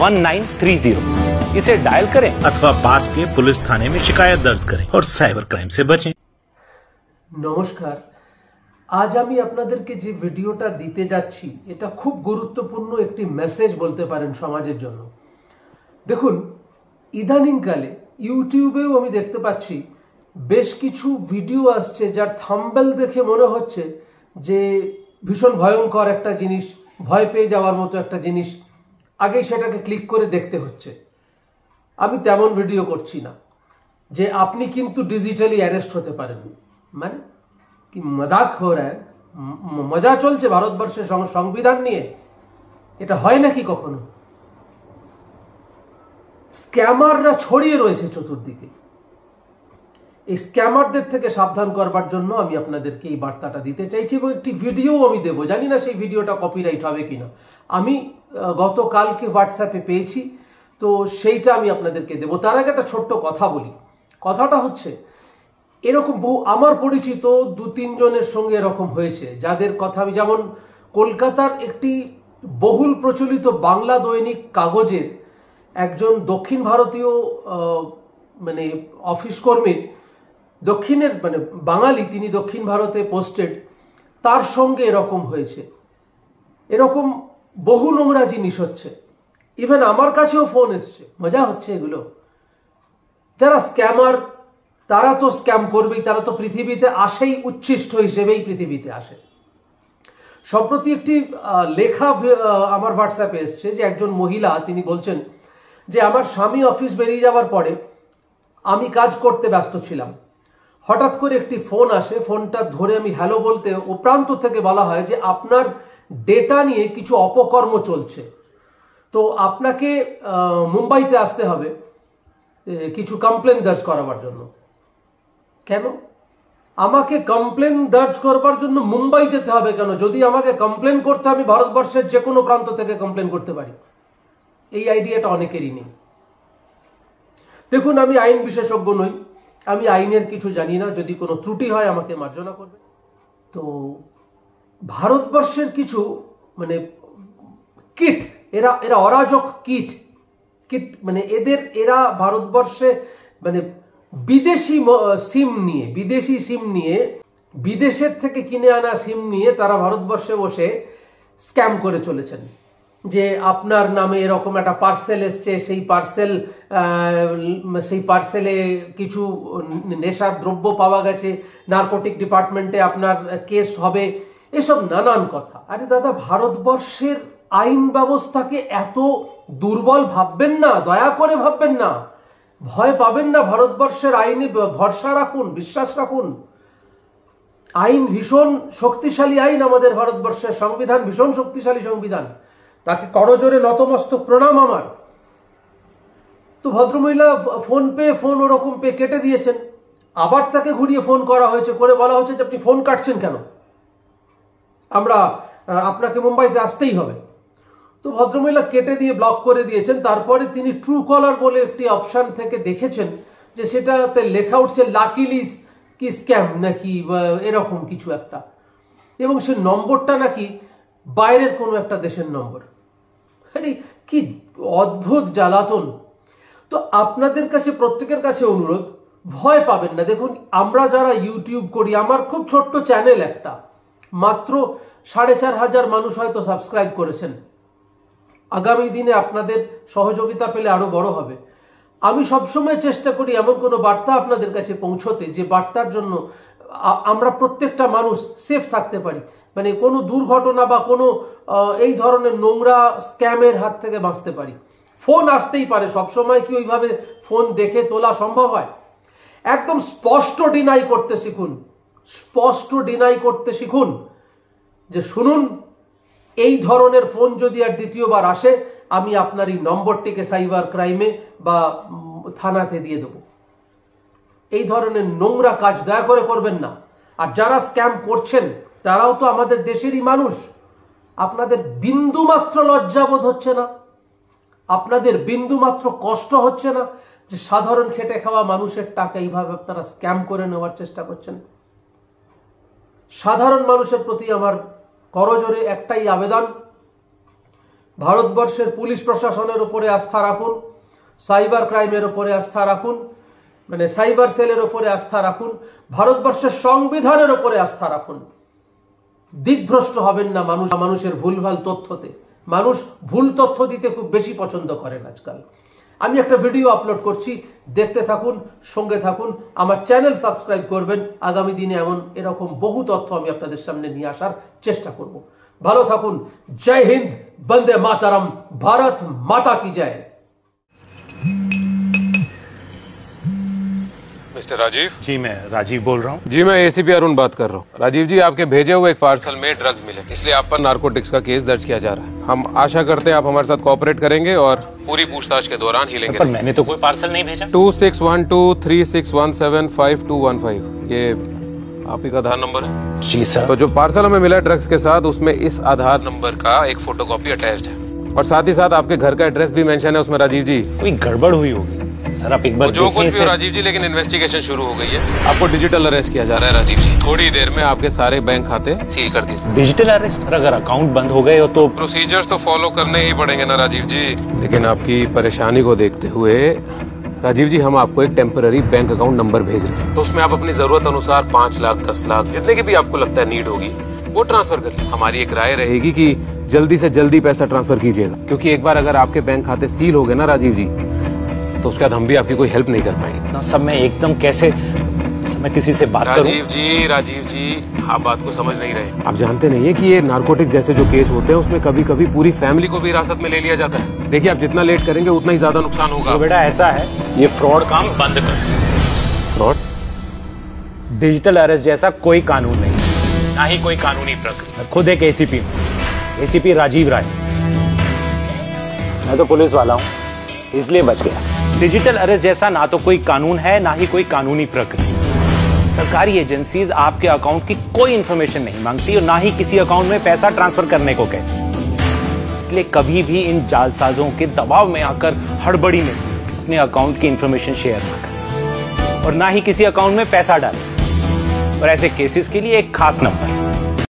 1930। इसे डायल करें अथवा पास के पुलिस थाने में शिकायत दर्ज करें और साइबर क्राइम से बचें। নমস্কার, আজ আমি আপনাদেরকে যে ভিডিওটা দিতে যাচ্ছি এটা খুব গুরুত্বপূর্ণ একটি মেসেজ বলতে পারেন সমাজের জন্য। দেখুন, ইদানিংকালে ইউটিউবেও আমি দেখতে পাচ্ছি বেশ কিছু ভিডিও আসছে যার থাম্বনেল দেখে মনে হচ্ছে যে ভীষণ ভয়ঙ্কর একটা জিনিস, ভয় পেয়ে যাওয়ার মতো একটা জিনিস, আগেই সেটাকে ক্লিক করে দেখতে হচ্ছে। আমি তেমন ভিডিও করছি না যে আপনি কিন্তু ডিজিটালি অ্যারেস্ট হতে পারেন, মানে কি মজাক হো রা হ্যায়, মজা চলছে ভারতবর্ষের সংবিধান নিয়ে? এটা হয় নাকি কখনো? স্ক্যামাররা ছড়িয়ে রয়েছে চতুর্দিকে। এই স্ক্যামারদের থেকে সাবধান করবার জন্য আমি আপনাদেরকে এই বার্তাটা দিতে চাইছি এবং একটি ভিডিও আমি দেব। জানি না সেই ভিডিওটা কপিরাইট হবে কিনা। আমি গতকালকে হোয়াটসঅ্যাপে পেয়েছি, তো সেইটা আমি আপনাদেরকে দেব। তার আগে একটা ছোট্ট কথা বলি। কথাটা হচ্ছে, এরকম বহু আমার পরিচিত 2-3 জনের সঙ্গে এরকম হয়েছে, যাদের কথা আমি, যেমন কলকাতার একটি বহুল প্রচলিত বাংলা দৈনিক কাগজের একজন দক্ষিণ ভারতীয় মানে অফিস কর্মীর, দক্ষিণের মানে বাঙালি, তিনি দক্ষিণ ভারতে পোস্টেড, তার সঙ্গে এরকম হয়েছে। এরকম বহু নোংরা জিনিস হচ্ছে। ইভেন আমার কাছেও ফোন এসছে। মজা হচ্ছে এগুলো। যারা স্ক্যামার তারা তো স্ক্যাম করবেই, তারা তো পৃথিবীতে আসেই উচ্ছিষ্ট হিসেবেই পৃথিবীতে আসে। সম্প্রতি একটি লেখা আমার হোয়াটসঅ্যাপে এসছে যে একজন মহিলা, তিনি বলছেন যে আমার স্বামী অফিস বেরিয়ে যাওয়ার পরে আমি কাজ করতে ব্যস্ত ছিলাম, হঠাৎ করে একটি ফোন আসে। ফোনটা ধরে আমি হ্যালো বলতে ও প্রান্ত থেকে বলা হয় যে আপনার ডেটা নিয়ে কিছু অপকর্ম চলছে, তো আপনাকে মুম্বাইতে আসতে হবে কিছু কমপ্লেন দর্জ করাবার জন্য। কেন আমাকে কমপ্লেন দর্জ করবার জন্য মুম্বাই যেতে হবে কেন? যদি আমাকে কমপ্লেন করতে, আমি ভারতবর্ষের যে কোনো প্রান্ত থেকে কমপ্লেন করতে পারি। এই আইডিয়াটা অনেকেরই নেই। দেখুন, আমি আইন বিশেষজ্ঞ নই, আমি আইনের কিছু জানি না। যদি কোনো ত্রুটি হয় আমাকে মার্জনা করবে। তো ভারতবর্ষের কিছু মানে কিট, এরা অরাজক কিট মানে এরা ভারতবর্ষে মানে বিদেশি সিম নিয়ে বিদেশের থেকে কিনে আনা সিম নিয়ে তারা ভারতবর্ষে বসে স্ক্যাম করে চলেছেন। যে আপনার নামে এরকম একটা পার্সেল এসছে, সেই পার্সেলে কিছু নেশার দ্রব্য পাওয়া গেছে, নার্কোটিক ডিপার্টমেন্টে আপনার কেস হবে, এসব নানান কথা। আরে দাদা, ভারতবর্ষের আইন ব্যবস্থাকে এত দুর্বল ভাববেন না, দয়া করে ভাববেন না, ভয় পাবেন না। ভারতবর্ষের আইনে ভরসা রাখুন, বিশ্বাস রাখুন। আইন ভীষণ শক্তিশালী আইন, আমাদের ভারতবর্ষের সংবিধান ভীষণ শক্তিশালী সংবিধান, তাকে করজোরে নতমস্তক প্রণাম আমার। তো ভদ্রমহিলা ফোন ওরকম পে কেটে দিয়েছেন। আবার তাকে ঘুরিয়ে ফোন করা হয়েছে, করে বলা হচ্ছে যে আপনি ফোন কাটছেন কেন, আপনাকে মুম্বাইতে আসতেই হবে। তো ভদ্রমহিলা কেটে দিয়ে ব্লক করে দিয়েছেন। তারপরে তিনি ট্রু কলার বলে একটি অপশন থেকে দেখেছেন যে সেটাতে লেখা উঠছে লাকিলি কি স্ক্যাম নাকি এরকম কিছু একটা, এবং সে নম্বরটা নাকি বাইরের কোনো একটা দেশের নম্বর। আরে কি অদ্ভুত জ্বালাতন। তো আপনাদের কাছে, প্রত্যেকের কাছে অনুরোধ, ভয় পাবেন না। দেখুন, আমরা যারা ইউটিউব করি, আমার খুব ছোট্ট চ্যানেল একটা, মাত্র 4,500 মানুষ হয়তো সাবস্ক্রাইব করেছেন। আগামী দিনে আপনাদের সহযোগিতা পেলে আরো বড় হবে। আমি সবসময় চেষ্টা করি এমন কোনো বার্তা আপনাদের কাছে পৌঁছতে যে বার্তার জন্য আমরা প্রত্যেকটা মানুষ সেফ থাকতে পারি, মানে কোনো দুর্ঘটনা বা কোনো এই ধরনের নোংরা স্ক্যামের হাত থেকে বাঁচতে পারি। ফোন আসতেই পারে, সবসময় কি ওইভাবে ফোন দেখে তোলা সম্ভব হয়? একদম স্পষ্ট ডিনাই করতে শিখুন, যে শুনুন, এই ধরনের ফোন যদি আর দ্বিতীয়বার আসে, আমি আপনার এই নম্বরটিকে সাইবার ক্রাইমে বা থানাতে দিয়ে দেব। এই ধরনের নোংরা কাজ দয়া করে করবেন না। আর যারা স্ক্যাম করছেন তারাও তো আমাদের দেশেরই মানুষ। আপনাদের বিন্দু মাত্র লজ্জাবোধ হচ্ছে না? আপনাদের বিন্দু মাত্র কষ্ট হচ্ছে না যে সাধারণ খেটে খাওয়া মানুষের টাকা এইভাবে আপনারা স্ক্যাম করে নেওয়ার চেষ্টা করছেন? সাধারণ মানুষের প্রতি আমার করজোরে একটাই আবেদন, ভারতবর্ষের পুলিশ প্রশাসনের উপরে আস্থা রাখুন, সাইবার ক্রাইমের উপরে আস্থা রাখুন, মানে সাইবার সেলের উপরে আস্থা রাখুন, ভারতবর্ষের সংবিধানের উপরে আস্থা রাখুন। দিকভ্রষ্ট হবেন না মানুষের ভুলভাল তথ্যতে। মানুষ ভুল তথ্য দিতে খুব বেশি পছন্দ করেন আজকাল। আমি একটা ভিডিও আপলোড করছি, দেখতে থাকুন, সঙ্গে থাকুন, আমার চ্যানেল সাবস্ক্রাইব করবেন। আগামী দিনে এরকম বহু তথ্য আমি আপনাদের সামনে নিয়ে আসার চেষ্টা করব। ভালো থাকুন। জয় হিন্দ, বন্দে মাতারম, ভারত মাতা কি জয়। मिस्टर राजीव। जी मैं राजीव बोल रहा हूँ। जी मैं एसीपी अरुण बात कर रहा हूँ। राजीव जी, आपके भेजे हुए एक पार्सल में ड्रग्स मिले, इसलिए आप पर नारकोटिक्स का केस दर्ज किया जा रहा है। हम आशा करते हैं आप हमारे साथ कोऑपरेट करेंगे और पूरी पूछताछ के दौरान ही लेंगे। पर मैंने तो कोई पार्सल नहीं भेजा। 261236175215 ये आप ही का आधार नंबर है? जी सर। तो जो पार्सल हमें मिला ड्रग्स के साथ, उसमें इस आधार नंबर का एक फोटोकॉपी अटैच्ड है और साथ ही साथ आपके घर का एड्रेस भी मेंशन है उसमें। राजीव जी, कोई गड़बड़ हुई होगी सर, आप एक बार जो कुछ भी हो राजीव जी, लेकिन इन्वेस्टिगेशन शुरू हो गई है। आपको डिजिटल अरेस्ट किया जा रहा है राजीव जी। थोड़ी देर में आपके सारे बैंक खाते सील कर दीजिए। Digital arrest? अगर अकाउंट बंद हो गए हो तो प्रोसीजर्स तो फॉलो करने ही पड़ेंगे ना राजीव जी। लेकिन आपकी परेशानी को देखते हुए राजीव जी, हम आपको एक टेम्पररी बैंक अकाउंट नंबर भेज रहे हैं। तो उसमें आप अपनी जरूरत अनुसार 5 लाख 10 लाख जितने की भी आपको लगता है नीड होगी वो ट्रांसफर कर लीजिए। हमारी एक राय रहेगी कि जल्दी से जल्दी पैसा ट्रांसफर कीजिएगा, क्योंकि एक बार अगर आपके बैंक खाते सील हो गए ना राजीव जी, तो उसके बाद हम भी आपकी कोई हेल्प नहीं कर पाएंगे ना। सब मैं एकदम कैसे मैं किसी से बात करूं? राजीव जी आप बात को समझ नहीं रहे। आप जानते नहीं है कि ये नारकोटिक्स जैसे जो केस होते हैं उसमें कभी कभी पूरी फैमिली को भी हिरासत में ले लिया जाता है। देखिए, आप जितना लेट करेंगे उतना ही ज्यादा नुकसान होगा। तो बेटा ऐसा है, ये फ्रॉड काम बंद कर। फ्रॉड? डिजिटल अरेस्ट जैसा कोई कानून नहीं, ना ही कोई कानूनी प्रक्रिया। मैं खुद एक एसीपी हूँ, एसीपी राजीव राय। मैं तो पुलिस वाला हूँ, इसलिए बच गया। डिजिटल अरेस्ट जैसा ना तो कोई कानून है, ना ही कोई कानूनी प्रक्रिया। सरकारी एजेंसीज आपके अकाउंट की कोई इंफॉर्मेशन नहीं मांगती और ना ही किसी अकाउंट में पैसा ट्रांसफर करने को कहती। इसलिए कभी भी इन जालसाजों के दबाव में आकर हड़बड़ी में अपने अकाउंट की इंफॉर्मेशन शेयर ना करें और ना ही किसी अकाउंट में पैसा डालें। और ऐसे केसेस के लिए एक खास नंबर